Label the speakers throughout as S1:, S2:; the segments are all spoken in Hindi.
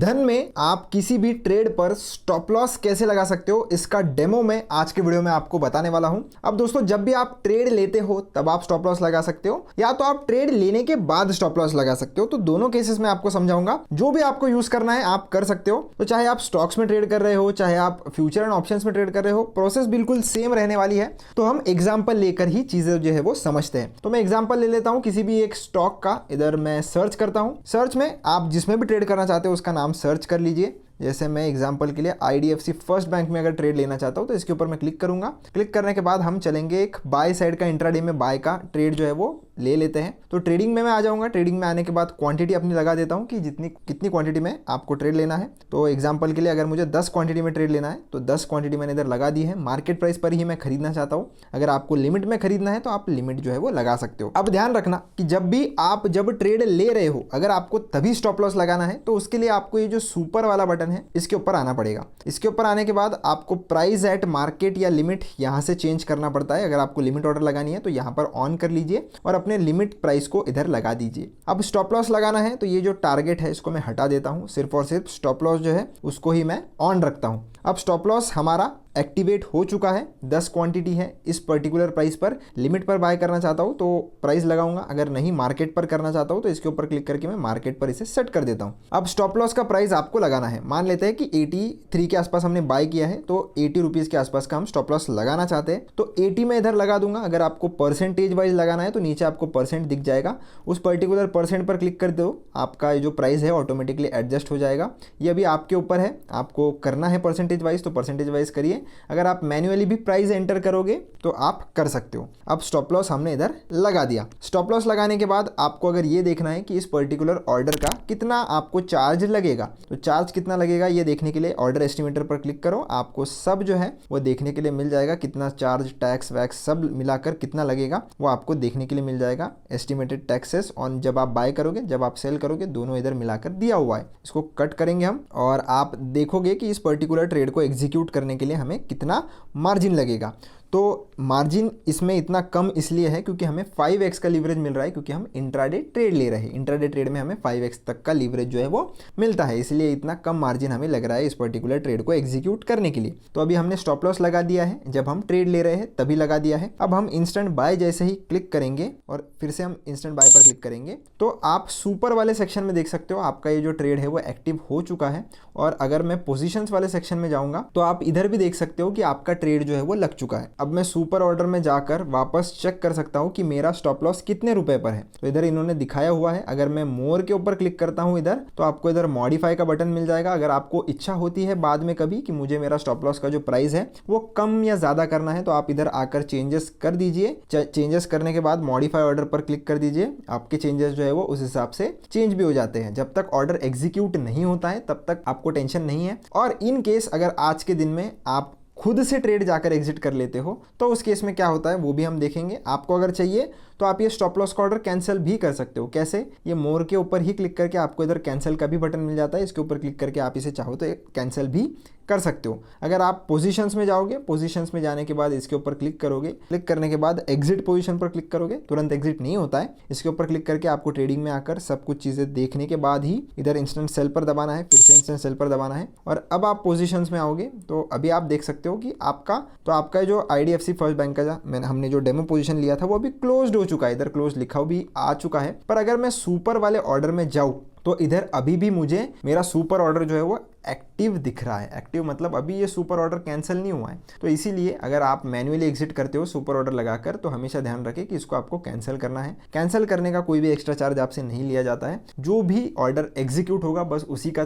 S1: धन में आप किसी भी ट्रेड पर स्टॉप लॉस कैसे लगा सकते हो, इसका डेमो मैं आज के वीडियो में आपको बताने वाला हूं। अब दोस्तों, जब भी आप ट्रेड लेते हो तब आप स्टॉप लॉस लगा सकते हो, या तो आप ट्रेड लेने के बाद स्टॉप लॉस लगा सकते हो। तो दोनों केसेस में आपको समझाऊंगा। जो भी आपको यूज करना है आप कर सकते हो। तो चाहे आप स्टॉक्स में ट्रेड कर रहे हो, चाहे आप फ्यूचर एंड ऑप्शंस में ट्रेड कर रहे हो, प्रोसेस बिल्कुल सेम रहने वाली है। तो हम एग्जाम्पल लेकर ही चीजें जो है वो समझते हैं। तो मैं एग्जाम्पल ले लेता हूं किसी भी एक स्टॉक का। इधर मैं सर्च करता हूं। सर्च में आप जिसमें भी ट्रेड करना चाहते हो उसका नाम सर्च कर लीजिए। जैसे मैं एग्जांपल के लिए IDFC फर्स्ट बैंक में अगर ट्रेड लेना चाहता हूं तो इसके ऊपर मैं क्लिक करूंगा। क्लिक करने के बाद हम चलेंगे एक बाय साइड का, इंट्राडे में बाय का ट्रेड जो है वो ले लेते हैं। तो ट्रेडिंग में मैं आ जाऊंगा। ट्रेडिंग में आने के बाद क्वांटिटी अपनी लगा देता हूं कि कितनी क्वांटिटी में आपको ट्रेड लेना है। तो एग्जांपल के लिए अगर मुझे 10 क्वांटिटी में ट्रेड लेना है तो 10 क्वांटिटी मैंने इधर लगा दी है। मार्केट प्राइस पर ही मैं खरीदना चाहता हूं। अगर आपको लिमिट में खरीदना है तो आप लिमिट जो है वो लगा सकते हो। अब ध्यान रखना कि जब ट्रेड ले रहे हो, अगर आपको तभी स्टॉप लॉस लगाना है तो उसके लिए आपको ये जो सुपर वाला बटन है इसके ऊपर आना पड़ेगा। इसके ऊपर आने के बाद आपको प्राइस एट मार्केट या लिमिट यहां से चेंज करना पड़ता है। अगर आपको लिमिट ऑर्डर लगानी है तो यहां पर ऑन कर लीजिए और अपने लिमिट प्राइस को इधर लगा दीजिए। अब स्टॉप लॉस लगाना है तो ये जो टारगेट है इसको मैं हटा देता हूं। सिर्फ और सिर्फ स्टॉप लॉस जो है उसको ही मैं ऑन रखता हूं। अब स्टॉप लॉस हमारा एक्टिवेट हो चुका है। 10 क्वांटिटी है इस पर्टिकुलर प्राइस पर। लिमिट पर बाय करना चाहता हूं तो प्राइस लगाऊंगा। अगर नहीं मार्केट पर करना चाहता हूं तो इसके ऊपर क्लिक करके मैं मार्केट पर इसे सेट कर देता हूं। अब स्टॉप लॉस का प्राइस आपको लगाना है। मान लेते हैं कि 83 के आसपास हमने बाय किया है तो 80 रुपीज के आसपास का हम स्टॉप लॉस लगाना चाहते हैं तो 80 में इधर लगा दूंगा। अगर आपको परसेंटेज वाइज लगाना है तो नीचे आपको परसेंट दिख जाएगा। उस पर्टिकुलर परसेंट पर क्लिक कर दो, आपका जो प्राइस है ऑटोमेटिकली एडजस्ट हो जाएगा। ये अभी आपके ऊपर है, आपको करना है परसेंटेज वाइज तो परसेंटेज वाइज करिए। अगर आप मैन्युअली भी प्राइस एंटर करोगे तो आप कर सकते हो। अब स्टॉप लॉस हमने इधर लगा दिया। स्टॉप लॉस लगाने के बाद आपको अगर ये देखना है कि इस पर्टिकुलर ऑर्डर का कितना आपको चार्ज लगेगा, तो चार्ज कितना लगेगा ये देखने के लिए ऑर्डर एस्टिमेटर पर क्लिक करो। आपको सब जो है वो देखने के लिए मिल जाएगा। कितना चार्ज, टैक्स वैक्स सब मिलाकर कितना लगेगा वो आपको देखने के लिए मिल जाएगा। एस्टिमेटेड टैक्सेस ऑन जब आप बाय करोगे, जब आप सेल करोगे, दोनों इधर मिलाकर दिया हुआ है। इसको कट करेंगे हम और आप देखोगे कि इस पर्टिकुलर ट्रेड को एग्जीक्यूट करने के लिए हमें कितना मार्जिन लगेगा। तो मार्जिन इसमें इतना कम इसलिए है क्योंकि हमें 5x का लीवरेज मिल रहा है, क्योंकि हम इंट्राडे ट्रेड ले रहे हैं। इंट्राडे ट्रेड में हमें 5x तक का लीवरेज जो है वो मिलता है, इसलिए इतना कम मार्जिन हमें लग रहा है इस पर्टिकुलर ट्रेड को एग्जीक्यूट करने के लिए। तो अभी हमने स्टॉप लॉस लगा दिया है, जब हम ट्रेड ले रहे हैं तभी लगा दिया है। अब हम इंस्टेंट बाय जैसे ही क्लिक करेंगे और फिर से हम इंस्टेंट बाय पर क्लिक करेंगे तो आप सुपर वाले सेक्शन में देख सकते हो आपका ये जो ट्रेड है वो एक्टिव हो चुका है। और अगर मैं पोजीशंस वाले सेक्शन में जाऊंगा तो आप इधर भी देख सकते हो कि आपका ट्रेड जो है वो लग चुका है। अब मैं सुपर ऑर्डर में जाकर वापस चेक कर सकता हूं कि मेरा स्टॉप लॉस कितने रुपए पर है। तो इधर इन्होंने दिखाया हुआ है। अगर मैं मोर के ऊपर क्लिक करता हूं इधर तो आपको इधर मॉडिफाई का बटन मिल जाएगा। अगर आपको इच्छा होती है बाद में कभी कि मुझे मेरा स्टॉप लॉस का जो प्राइस है वो कम या ज्यादा करना है तो आप इधर आकर चेंजेस कर दीजिए। चेंजेस करने के बाद मॉडिफाई ऑर्डर पर क्लिक कर दीजिए। आपके चेंजेस जो है वो उस हिसाब से चेंज भी हो जाते हैं। जब तक ऑर्डर एग्जीक्यूट नहीं होता है तब तक आपको टेंशन नहीं है। और इन केस अगर आज के दिन में आप खुद से ट्रेड जाकर एग्जिट कर लेते हो तो उस केस में क्या होता है वो भी हम देखेंगे। आपको अगर चाहिए तो आप ये स्टॉप लॉस का ऑर्डर कैंसिल भी कर सकते हो। कैसे? ये मोर के ऊपर ही क्लिक करके आपको इधर कैंसिल का भी बटन मिल जाता है। इसके ऊपर क्लिक करके आप इसे चाहो तो कैंसिल भी कर सकते हो। अगर आप पोजीशंस में जाओगे, पोजीशंस में जाने के बाद इसके ऊपर क्लिक करोगे, क्लिक करने के बाद एग्जिट पोजीशन पर क्लिक करोगे, तुरंत एग्जिट नहीं होता है। इसके ऊपर क्लिक करके आपको ट्रेडिंग में आकर सब कुछ चीज़ें देखने के बाद ही इधर इंस्टेंट सेल पर दबाना है, फिर से इंस्टेंट सेल पर दबाना है। और अब आप पोजीशंस में आओगे तो अभी आप देख सकते हो कि आपका जो IDFC फर्स्ट बैंक का हमने जो डेमो पोजीशन लिया था वो अभी क्लोज्ड हो चुका है। इधर क्लोज लिखा भी आ चुका है। पर अगर मैं सुपर वाले ऑर्डर में जाऊँ तो इधर अभी भी मुझे मेरा सुपर ऑर्डर जो है वो एक्टिव दिख रहा है। एक्टिव मतलब अभी ये सुपर ऑर्डर कैंसिल नहीं हुआ है। तो इसीलिए अगर आप मैन्युअली एग्जिट करते हो सुपर ऑर्डर लगाकर तो हमेशा ध्यान रखें कि इसको आपको कैंसिल करना है। कैंसिल करने का कोई भी एक्स्ट्रा चार्ज आपसे नहीं लिया जाता है। जो भी ऑर्डर एग्जीक्यूट होगा बस उसी का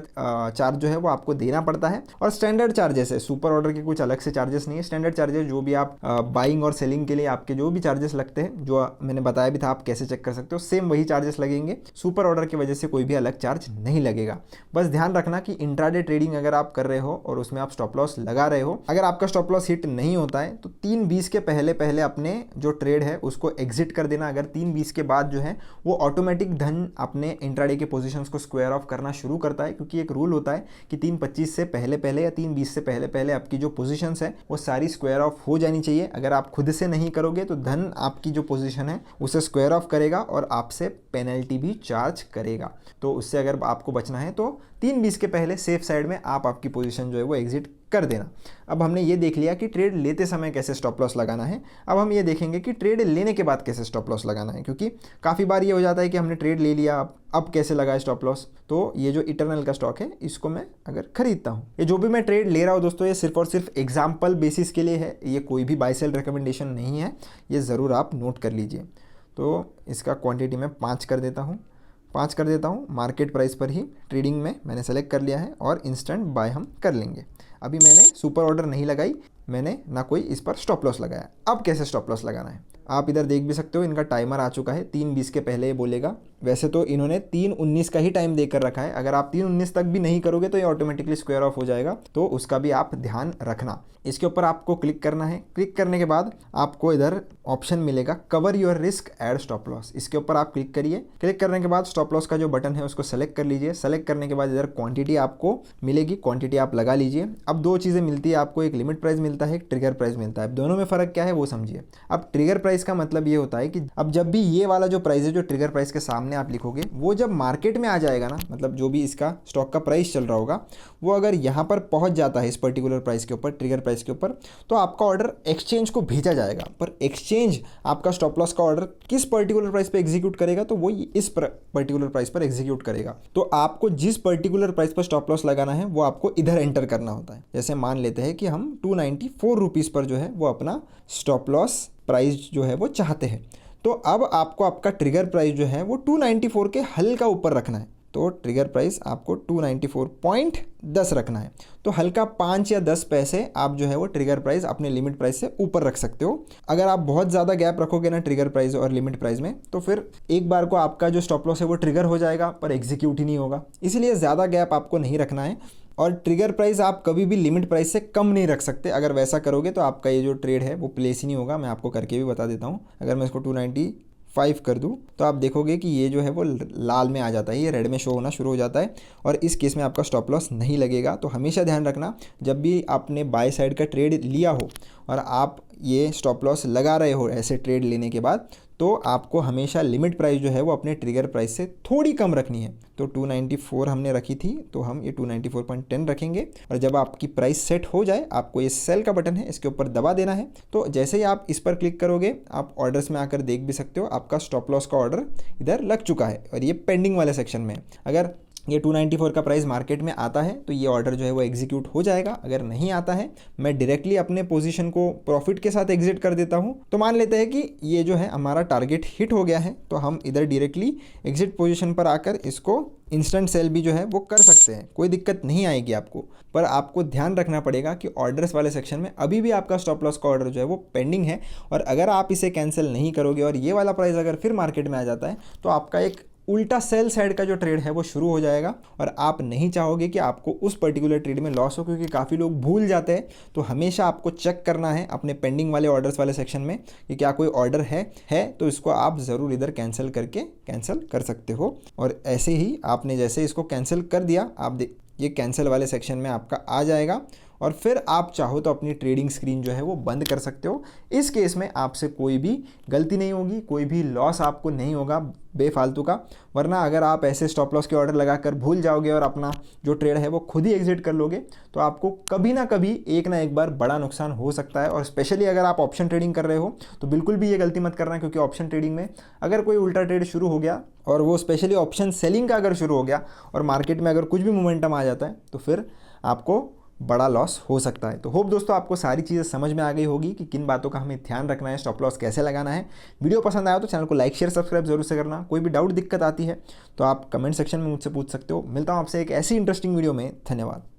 S1: चार्ज जो है वो आपको देना पड़ता है। और स्टैंडर्ड चार्जेस है, सुपर ऑर्डर के कुछ अलग से चार्जेस नहीं है। स्टैंडर्ड चार्जेस जो भी आप बाइंग और सेलिंग के लिए आपके जो भी चार्जेस लगते हैं, जो मैंने बताया भी था आप कैसे चेक कर सकते हो, सेम वही चार्जेस लगेंगे। सुपर ऑर्डर की वजह से कोई भी अलग चार्ज नहीं लगेगा। बस ध्यान रखना कि इंट्राडे ट्रेडिंग अगर आप कर रहे हो और उसमें आप स्टॉप लॉस लगा रहे हो, अगर आपका स्टॉप लॉस हिट नहीं होता है तो 3:20 के पहले पहले अपने जो ट्रेड है उसको एग्जिट कर देना। अगर 3:20 के बाद जो है वो ऑटोमेटिक धन अपने इंट्राडे के पोजीशंस को स्क्वायर ऑफ करना शुरू करता है, क्योंकि एक रूल होता है कि 3:25 से पहले पहले या 3:20 से पहले पहले आपकी जो पोजीशंस है वो सारी स्क्वायर ऑफ हो जानी चाहिए। अगर आप खुद से नहीं करोगे तो धन आपकी जो पोजीशन है उसे स्क्वायर ऑफ करेगा और आपसे पेनल्टी भी चार्ज करेगा। तो उससे अगर आपको बचना है तो 3:20 के पहले सेफ साइड में आप आपकी पोजीशन जो है वो एग्जिट कर देना। अब हमने ये देख लिया कि ट्रेड लेते समय कैसे स्टॉप लॉस लगाना है। अब हम ये देखेंगे कि ट्रेड लेने के बाद कैसे स्टॉप लॉस लगाना है, क्योंकि काफ़ी बार ये हो जाता है कि हमने ट्रेड ले लिया, अब कैसे लगाए स्टॉप लॉस। तो ये जो इटरनल का स्टॉक है इसको मैं अगर खरीदता हूँ, ये जो भी मैं ट्रेड ले रहा हूँ दोस्तों, ये सिर्फ और सिर्फ एग्जाम्पल बेसिस के लिए है, ये कोई भी बाय सेल रिकमेंडेशन नहीं है, ये ज़रूर आप नोट कर लीजिए। तो इसका क्वांटिटी मैं 5 कर देता हूँ, 5 कर देता हूँ। मार्केट प्राइस पर ही ट्रेडिंग में मैंने सेलेक्ट कर लिया है और इंस्टेंट बाय हम कर लेंगे। अभी मैंने सुपर ऑर्डर नहीं लगाई, मैंने ना कोई इस पर स्टॉप लॉस लगाया। अब कैसे स्टॉप लॉस लगाना है आप इधर देख भी सकते हो, इनका टाइमर आ चुका है, 3:20 के पहले ये बोलेगा। वैसे तो इन्होंने 3:19 का ही टाइम देकर रखा है, अगर आप 3:19 तक भी नहीं करोगे तो ये ऑटोमेटिकली स्क्वायर ऑफ हो जाएगा, तो उसका भी आप ध्यान रखना। इसके ऊपर आपको क्लिक करना है। क्लिक करने के बाद आपको इधर ऑप्शन मिलेगा cover your risk add stop loss, इसके ऊपर आप क्लिक करिए। क्लिक करने के बाद स्टॉप लॉस का जो बटन है उसको सेलेक्ट कर लीजिए। सेलेक्ट करने के बाद इधर क्वांटिटी आपको मिलेगी, क्वांटिटी आप लगा लीजिए। अब 2 चीज़ें मिलती है आपको, एक लिमिट प्राइस मिलता है, एक ट्रिगर प्राइस मिलता है। दोनों में फ़र्क क्या है वो समझिए। अब ट्रिगर प्राइस का मतलब ये होता है कि अब जब भी ये वाला जो प्राइस है जो ट्रिगर प्राइस के सामने आप लिखोगे, वो जब मार्केट में आ जाएगा ना, मतलब जो भी इसका स्टॉक का प्राइस चल रहा होगा वो अगर यहाँ पर पहुँच जाता है इस पर्टिकुलर प्राइस के ऊपर, ट्रिगर प्राइस के ऊपर, तो आपका ऑर्डर एक्सचेंज को भेजा जाएगा। पर एक्सचेंज आपका स्टॉप लॉस का ऑर्डर किस पर्टिकुलर प्राइस पे एग्जीक्यूट करेगा, तो वो इस पर्टिकुलर प्राइस पर एग्जीक्यूट करेगा। तो आपको जिस पर्टिकुलर प्राइस पर स्टॉप लॉस लगाना है वो आपको इधर एंटर करना होता है। जैसे मान लेते हैं कि हम 294 रुपीज़ पर जो है वो अपना स्टॉप लॉस प्राइस जो है वो चाहते हैं, तो अब आपको आपका ट्रिगर प्राइस जो है वो 294 के हल्का ऊपर रखना है। तो ट्रिगर प्राइस आपको 294.10 रखना है। तो हल्का 5 या 10 पैसे आप जो है वो ट्रिगर प्राइस अपने लिमिट प्राइस से ऊपर रख सकते हो। अगर आप बहुत ज़्यादा गैप रखोगे ना ट्रिगर प्राइस और लिमिट प्राइस में, तो फिर एक बार को आपका जो स्टॉप लॉस है वो ट्रिगर हो जाएगा पर एग्जीक्यूट ही नहीं होगा। इसलिए ज़्यादा गैप आपको नहीं रखना है और ट्रिगर प्राइस आप कभी भी लिमिट प्राइस से कम नहीं रख सकते। अगर वैसा करोगे तो आपका ये जो ट्रेड है वो प्लेस ही नहीं होगा। मैं आपको करके भी बता देता हूँ। अगर मैं इसको 295 कर दूं तो आप देखोगे कि ये जो है वो लाल में आ जाता है, ये रेड में शो होना शुरू हो जाता है और इस केस में आपका स्टॉप लॉस नहीं लगेगा। तो हमेशा ध्यान रखना, जब भी आपने बाय साइड का ट्रेड लिया हो और आप ये स्टॉप लॉस लगा रहे हो ऐसे ट्रेड लेने के बाद, तो आपको हमेशा लिमिट प्राइस जो है वो अपने ट्रिगर प्राइस से थोड़ी कम रखनी है। तो 294 हमने रखी थी, तो हम ये 294.10 रखेंगे और जब आपकी प्राइस सेट हो जाए आपको ये सेल का बटन है इसके ऊपर दबा देना है। तो जैसे ही आप इस पर क्लिक करोगे आप ऑर्डर्स में आकर देख भी सकते हो आपका स्टॉप लॉस का ऑर्डर इधर लग चुका है और ये पेंडिंग वाले सेक्शन में। अगर ये 294 का प्राइस मार्केट में आता है तो ये ऑर्डर जो है वो एग्जीक्यूट हो जाएगा। अगर नहीं आता है, मैं डायरेक्टली अपने पोजीशन को प्रॉफिट के साथ एग्जिट कर देता हूँ। तो मान लेते हैं कि ये जो है हमारा टारगेट हिट हो गया है, तो हम इधर डायरेक्टली एग्जिट पोजीशन पर आकर इसको इंस्टेंट सेल भी जो है वो कर सकते हैं, कोई दिक्कत नहीं आएगी आपको। पर आपको ध्यान रखना पड़ेगा कि ऑर्डर्स वाले सेक्शन में अभी भी आपका स्टॉप लॉस का ऑर्डर जो है वो पेंडिंग है और अगर आप इसे कैंसिल नहीं करोगे और ये वाला प्राइस अगर फिर मार्केट में आ जाता है तो आपका एक उल्टा सेल साइड का जो ट्रेड है वो शुरू हो जाएगा और आप नहीं चाहोगे कि आपको उस पर्टिकुलर ट्रेड में लॉस हो, क्योंकि काफ़ी लोग भूल जाते हैं। तो हमेशा आपको चेक करना है अपने पेंडिंग वाले ऑर्डर्स वाले सेक्शन में कि क्या कोई ऑर्डर है तो इसको आप ज़रूर इधर कैंसिल कर सकते हो। और ऐसे ही आपने जैसे इसको कैंसिल कर दिया, आप ये कैंसिल वाले सेक्शन में आपका आ जाएगा और फिर आप चाहो तो अपनी ट्रेडिंग स्क्रीन जो है वो बंद कर सकते हो। इस केस में आपसे कोई भी गलती नहीं होगी, कोई भी लॉस आपको नहीं होगा बेफालतू का। वरना अगर आप ऐसे स्टॉप लॉस के ऑर्डर लगाकर भूल जाओगे और अपना जो ट्रेड है वो खुद ही एग्जिट कर लोगे तो आपको कभी ना कभी एक ना एक बार बड़ा नुकसान हो सकता है। और स्पेशली अगर आप ऑप्शन ट्रेडिंग कर रहे हो तो बिल्कुल भी ये गलती मत करना, क्योंकि ऑप्शन ट्रेडिंग में अगर कोई उल्टा ट्रेड शुरू हो गया और वो स्पेशली ऑप्शन सेलिंग का अगर शुरू हो गया और मार्केट में अगर कुछ भी मोमेंटम आ जाता है तो फिर आपको बड़ा लॉस हो सकता है। तो होप दोस्तों आपको सारी चीज़ें समझ में आ गई होगी कि किन बातों का हमें ध्यान रखना है, स्टॉप लॉस कैसे लगाना है। वीडियो पसंद आया तो चैनल को लाइक शेयर सब्सक्राइब जरूर से करना। कोई भी डाउट दिक्कत आती है तो आप कमेंट सेक्शन में मुझसे पूछ सकते हो। मिलता हूँ आपसे एक ऐसी इंटरेस्टिंग वीडियो में। धन्यवाद।